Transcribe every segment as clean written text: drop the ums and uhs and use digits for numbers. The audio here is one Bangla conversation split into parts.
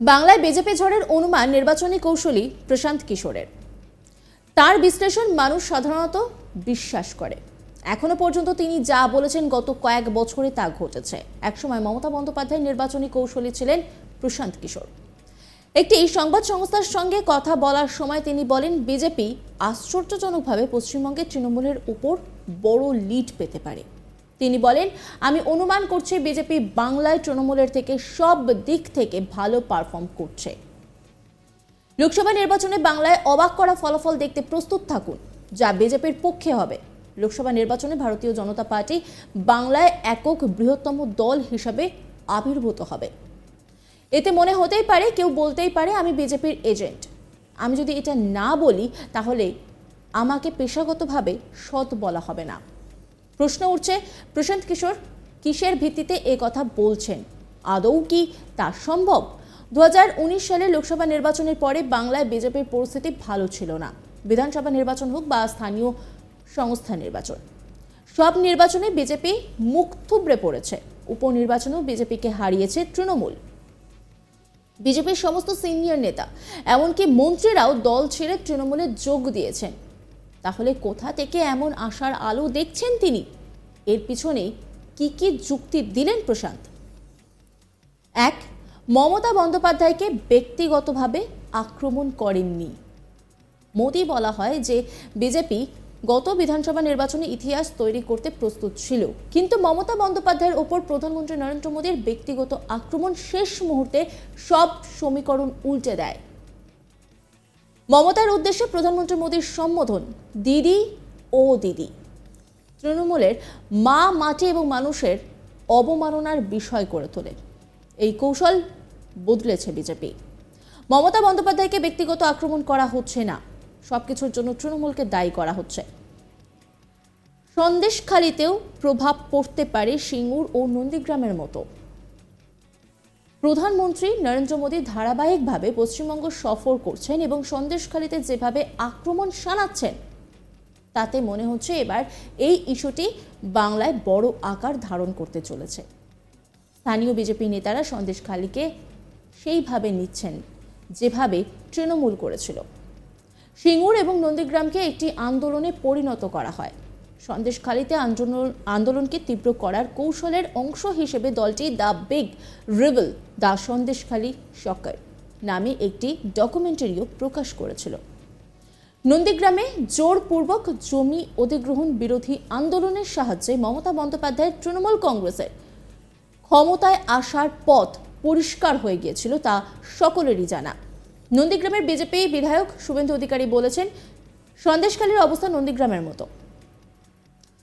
বাংলায় বিজেপি ঝড়ের অনুমান নির্বাচনী কৌশলী প্রশান্ত কিশোরের। তার বিশ্লেষণ মানুষ সাধারণত বিশ্বাস করে। এখনো পর্যন্ত তিনি যা বলেছেন গত কয়েক বছরে তা ঘটেছে। একসময় মমতা বন্দ্যোপাধ্যায় নির্বাচনী কৌশলী ছিলেন প্রশান্ত কিশোর। একটি সংবাদ সংস্থার সঙ্গে কথা বলার সময় তিনি বলেন, বিজেপি আশ্চর্যজনকভাবে পশ্চিমবঙ্গে তৃণমূলের উপর বড় লিড পেতে পারে। তিনি বলেন, আমি অনুমান করছি বিজেপি বাংলায় তৃণমূলের থেকে সব দিক থেকে ভালো পারফর্ম করছে। লোকসভা নির্বাচনে বাংলায় অবাক করা ফলাফল দেখতে প্রস্তুত থাকুন, যা বিজেপির পক্ষে হবে। লোকসভা নির্বাচনে ভারতীয় জনতা পার্টি বাংলায় একক বৃহত্তম দল হিসাবে আবির্ভূত হবে। এতে মনে হতেই পারে, কেউ বলতেই পারে আমি বিজেপির এজেন্ট। আমি যদি এটা না বলি তাহলে আমাকে পেশাগতভাবে সৎ বলা হবে না। প্রশ্ন উঠছে, প্রশান্ত কিশোর কিসের ভিত্তিতে এ কথা বলছেন? আদৌ কি তা সম্ভব? 2019 সালে লোকসভা নির্বাচনের পরে বাংলায় বিজেপির পরিস্থিতি ভালো ছিল না। বিধানসভা নির্বাচন হোক বা স্থানীয় সংস্থা নির্বাচন, সব নির্বাচনে বিজেপি মুখ থুবড়ে পড়েছে। উপনির্বাচনেও বিজেপিকে হারিয়েছে তৃণমূল। বিজেপির সমস্ত সিনিয়র নেতা, এমনকি মন্ত্রীরাও দল ছেড়ে তৃণমূলে যোগ দিয়েছেন। তাহলে কোথা থেকে এমন আশার আলো দেখছেন তিনি? এর পিছনে কি কি যুক্তি দিলেন প্রশান্ত? এক, মমতা বন্দ্যোপাধ্যায়কে ব্যক্তিগতভাবে আক্রমণ করেননি। মোদি বলা হয় যে বিজেপি গত বিধানসভা নির্বাচনে ইতিহাস তৈরি করতে প্রস্তুত ছিল, কিন্তু মমতা বন্দ্যোপাধ্যায়ের ওপর প্রধানমন্ত্রী নরেন্দ্র মোদীর ব্যক্তিগত আক্রমণ শেষ মুহূর্তে সব সমীকরণ উল্টে দেয়। মমতার উদ্দেশ্যে প্রধানমন্ত্রী মোদীর সম্বোধন দিদি ও দিদি তৃণমূলের মা, মাটি এবং মানুষের অবমাননার বিষয় করে তোলে। এই কৌশল বদলেছে বিজেপি। মমতা বন্দ্যোপাধ্যায়কে ব্যক্তিগত আক্রমণ করা হচ্ছে না, সবকিছুর জন্য তৃণমূলকে দায়ী করা হচ্ছে। সন্দেশখালীতেও প্রভাব পড়তে পারে সিঙ্গুর ও নন্দীগ্রামের মতো। প্রধানমন্ত্রী নরেন্দ্র মোদী ধারাবাহিকভাবে পশ্চিমবঙ্গ সফর করছেন এবং সন্দেশখালীতে যেভাবে আক্রমণ শানাচ্ছেন, তাতে মনে হচ্ছে এবার এই ইস্যুটি বাংলায় বড় আকার ধারণ করতে চলেছে। স্থানীয় বিজেপি নেতারা সন্দেশখালীকে সেইভাবে নিচ্ছেন যেভাবে তৃণমূল করেছিল। সিঙ্গুর এবং নন্দীগ্রামকে একটি আন্দোলনে পরিণত করা হয়। সন্দেশখালীতে আন্দোলনকে তীব্র করার কৌশলের অংশ হিসেবে দলটি the big rebel the Sandeshkhali সরকার নামে একটি ডকুমেন্টারিও প্রকাশ করেছিল। নন্দীগ্রামে জোরপূর্বক জমি অধিগ্রহণ বিরোধী আন্দোলনের সাহায্যে মমতা বন্দ্যোপাধ্যায়ের তৃণমূল কংগ্রেসের ক্ষমতায় আসার পথ পরিষ্কার হয়ে গিয়েছিল, তা সকলেরই জানা। নন্দীগ্রামের বিজেপি বিধায়ক শুভেন্দু অধিকারী বলেছেন, সন্দেশখালীর অবস্থা নন্দীগ্রামের মতো।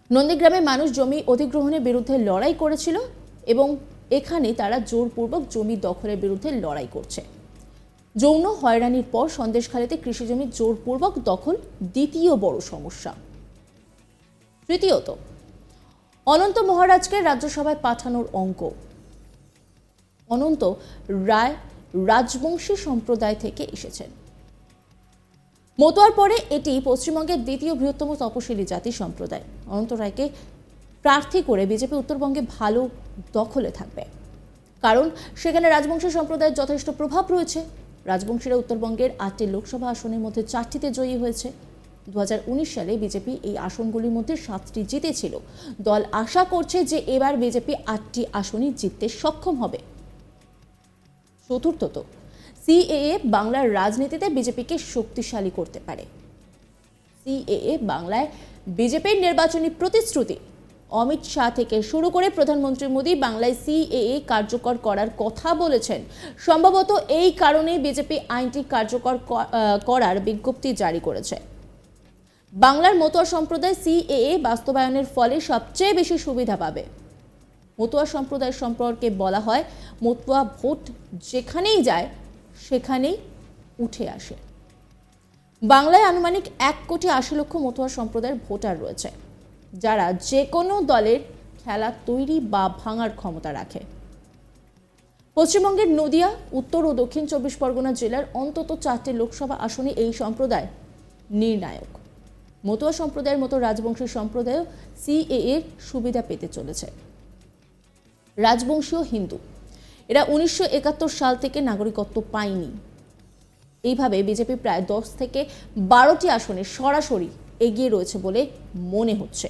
নন্দীগ্রামে মানুষ জমি অধিগ্রহণের বিরুদ্ধে লড়াই করেছিল এবং এখানে তারা জোরপূর্বক জমি দখলের বিরুদ্ধে লড়াই করছে। যৌন হয়রানির পর সন্দেশখালীতে কৃষিজমি জোরপূর্বক দখল দ্বিতীয় বড় সমস্যা। তৃতীয়ত, অনন্ত মহারাজকে রাজ্যসভায় পাঠানোর অঙ্ক। অনন্ত রায় রাজবংশী সম্প্রদায় থেকে এসেছেন। মতুয়ার পরে এটি পশ্চিমবঙ্গের দ্বিতীয় বৃহত্তম তপশিলি জাতি সম্প্রদায়। অনন্ত রায়কে প্রার্থী করে বিজেপি উত্তরবঙ্গে ভালো দখলে থাকবে, কারণ সেখানে রাজবংশী সম্প্রদায়ের যথেষ্ট প্রভাব রয়েছে। রাজবংশীরা উত্তরবঙ্গের 8টি লোকসভা আসনের মধ্যে 4টিতে জয়ী হয়েছে। 2019 সালে বিজেপি এই আসনগুলির মধ্যে 7টি জিতেছিল। দল আশা করছে যে এবার বিজেপি 8টি আসনই জিততে সক্ষম হবে। চতুর্থত, সিএএ বাংলার রাজনীতিতে বিজেপিকে শক্তিশালী করতে পারে। সিএএ বাংলায় বিজেপির নির্বাচনী প্রতিশ্রুতি। অমিত শাহ থেকে শুরু করে প্রধানমন্ত্রী মোদী বাংলায় সিএএ কার্যকর করার কথা বলেছেন। সম্ভবত এই কারণেই বিজেপি আইনটি কার্যকর করার বিজ্ঞপ্তি জারি করেছে। বাংলার মতুয়া সম্প্রদায় সিএএ বাস্তবায়নের ফলে সবচেয়ে বেশি সুবিধা পাবে। মতুয়া সম্প্রদায় সম্পর্কে বলা হয়, মতুয়া ভোট যেখানেই যায় সেখানেই উঠে আসে। বাংলায় আনুমানিক 1,80,00,000 মতুয়া সম্প্রদায়ের ভোটার রয়েছে, যারা যে কোনো দলের খেলা তৈরি বা ভাঙার ক্ষমতা রাখে। পশ্চিমবঙ্গের নদিয়া, উত্তর ও দক্ষিণ 24 পরগনা জেলার অন্তত 4টি লোকসভা আসনে এই সম্প্রদায় নির্ণায়ক। মতুয়া সম্প্রদায়ের মতো রাজবংশী সম্প্রদায়ও সিএএ এর সুবিধা পেতে চলেছে। রাজবংশীয় হিন্দু, এরা 1971 সাল থেকে নাগরিকত্ব পায়নি। এইভাবে বিজেপি প্রায় 10 থেকে 12টি আসনে সরাসরি এগিয়ে রয়েছে বলে মনে হচ্ছে।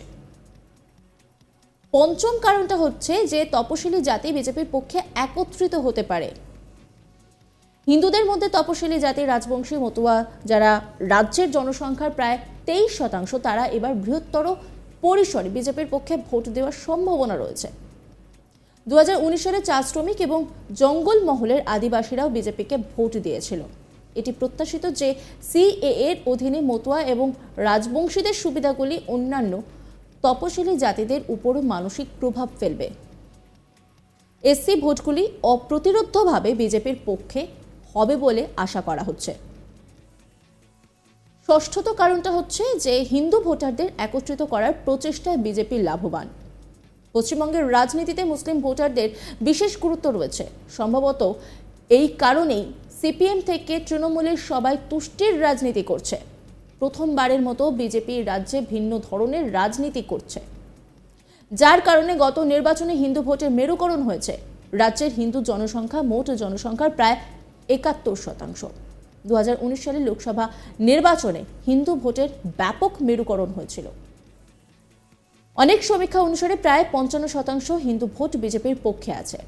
পঞ্চম কারণটা হচ্ছে যে তপশিলি জাতি বিজেপির পক্ষে একত্রিত হতে পারে। হিন্দুদের মধ্যে তপশিলি জাতি রাজবংশী মতুয়া যারা রাজ্যের জনসংখ্যার প্রায় 23%, তারা এবার বৃহত্তর পরিসরে বিজেপির পক্ষে ভোট দেওয়ার সম্ভাবনা রয়েছে। 2019 সালে চা শ্রমিক এবং জঙ্গল মহলের আদিবাসীরাও বিজেপিকে ভোট দিয়েছিল। এটি প্রত্যাশিত যে সিএএ এর অধীনে মতুয়া এবং রাজবংশীদের সুবিধাগুলি অন্যান্য তপশিলি জাতিদের উপরও মানসিক প্রভাব ফেলবে। এসসি ভোটগুলি অপ্রতিরোধ্যভাবে বিজেপির পক্ষে হবে বলে আশা করা হচ্ছে। ষষ্ঠত কারণটা হচ্ছে যে হিন্দু ভোটারদের একত্রিত করার প্রচেষ্টায় বিজেপি লাভবান। পশ্চিমবঙ্গের রাজনীতিতে মুসলিম ভোটারদের বিশেষ গুরুত্ব রয়েছে। সম্ভবত এই কারণেই সিপিএম থেকে তৃণমূলের সবাই তুষ্টির রাজনীতি করছে। প্রথমবারের মতো বিজেপি রাজ্যে ভিন্ন ধরনের রাজনীতি করছে, যার কারণে গত নির্বাচনে হিন্দু ভোটের মেরুকরণ হয়েছে। রাজ্যের হিন্দু জনসংখ্যা মোট জনসংখ্যার প্রায় 71%। 2019 সালের লোকসভা নির্বাচনে হিন্দু ভোটের ব্যাপক মেরুকরণ হয়েছিল। অনেক সমীক্ষা অনুসারে প্রায় 55% হিন্দু ভোট বিজেপির পক্ষে আছে।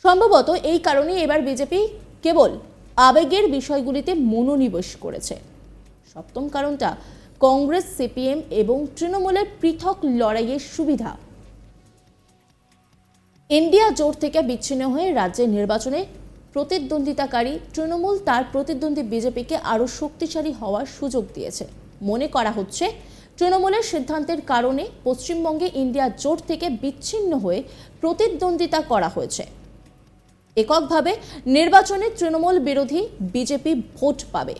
সম্ভবত এই কারণেই এবার বিজেপি কেবল আবেগের বিষয়গুলিতে মনোনিবেশ করেছে। সপ্তম কারণটা কংগ্রেস, সিপিএম এবং তৃণমূলের পৃথক লড়াইয়ের সুবিধা। ইন্ডিয়া জোট থেকে বিচ্ছিন্ন হয়ে রাজ্যের নির্বাচনে প্রতিদ্বন্দ্বিতাকারী তৃণমূল তার প্রতিদ্বন্দ্বী বিজেপিকে আরও শক্তিশালী হওয়ার সুযোগ দিয়েছে। মনে করা হচ্ছে তৃণমূলের সিদ্ধান্তের কারণে পশ্চিমবঙ্গে ইন্ডিয়া জোট থেকে বিচ্ছিন্ন হয়ে প্রতিদ্বন্দ্বিতা করা হয়েছে। এককভাবে নির্বাচনে তৃণমূল বিরোধী বিজেপি ভোট পাবে।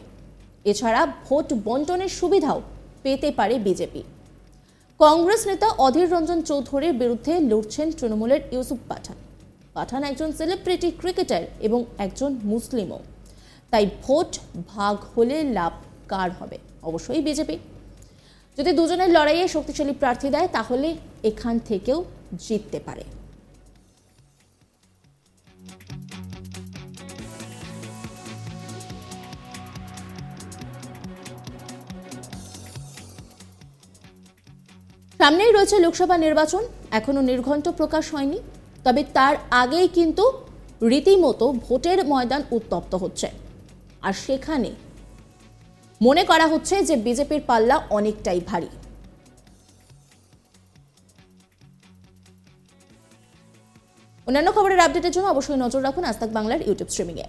এছাড়া ভোট বন্টনের সুবিধাও পেতে পারে বিজেপি। কংগ্রেস নেতা অধীর রঞ্জন চৌধুরীর বিরুদ্ধে লড়ছেন তৃণমূলের ইউসুফ পাঠান। পাঠান একজন সেলিব্রিটি ক্রিকেটার এবং একজন মুসলিমও। তাই ভোট ভাগ হলে লাভ কার হবে? অবশ্যই বিজেপি। যদি দুজনের লড়াইয়ে শক্তিশালী প্রার্থী দেয় তাহলে এখান থেকেও জিততে পারে। সামনেই রয়েছে লোকসভা নির্বাচন, এখনো নির্ঘণ্ট প্রকাশ হয়নি। তবে তার আগেই কিন্তু রীতিমতো ভোটের ময়দান উত্তপ্ত হচ্ছে। আর সেখানে মনে করা হচ্ছে যে বিজেপির পাল্লা অনেকটাই ভারী। অন্যান্য খবরের আপডেটের জন্য অবশ্যই নজর রাখুন আজ তাক বাংলার ইউটিউব স্ট্রিমিংয়ে।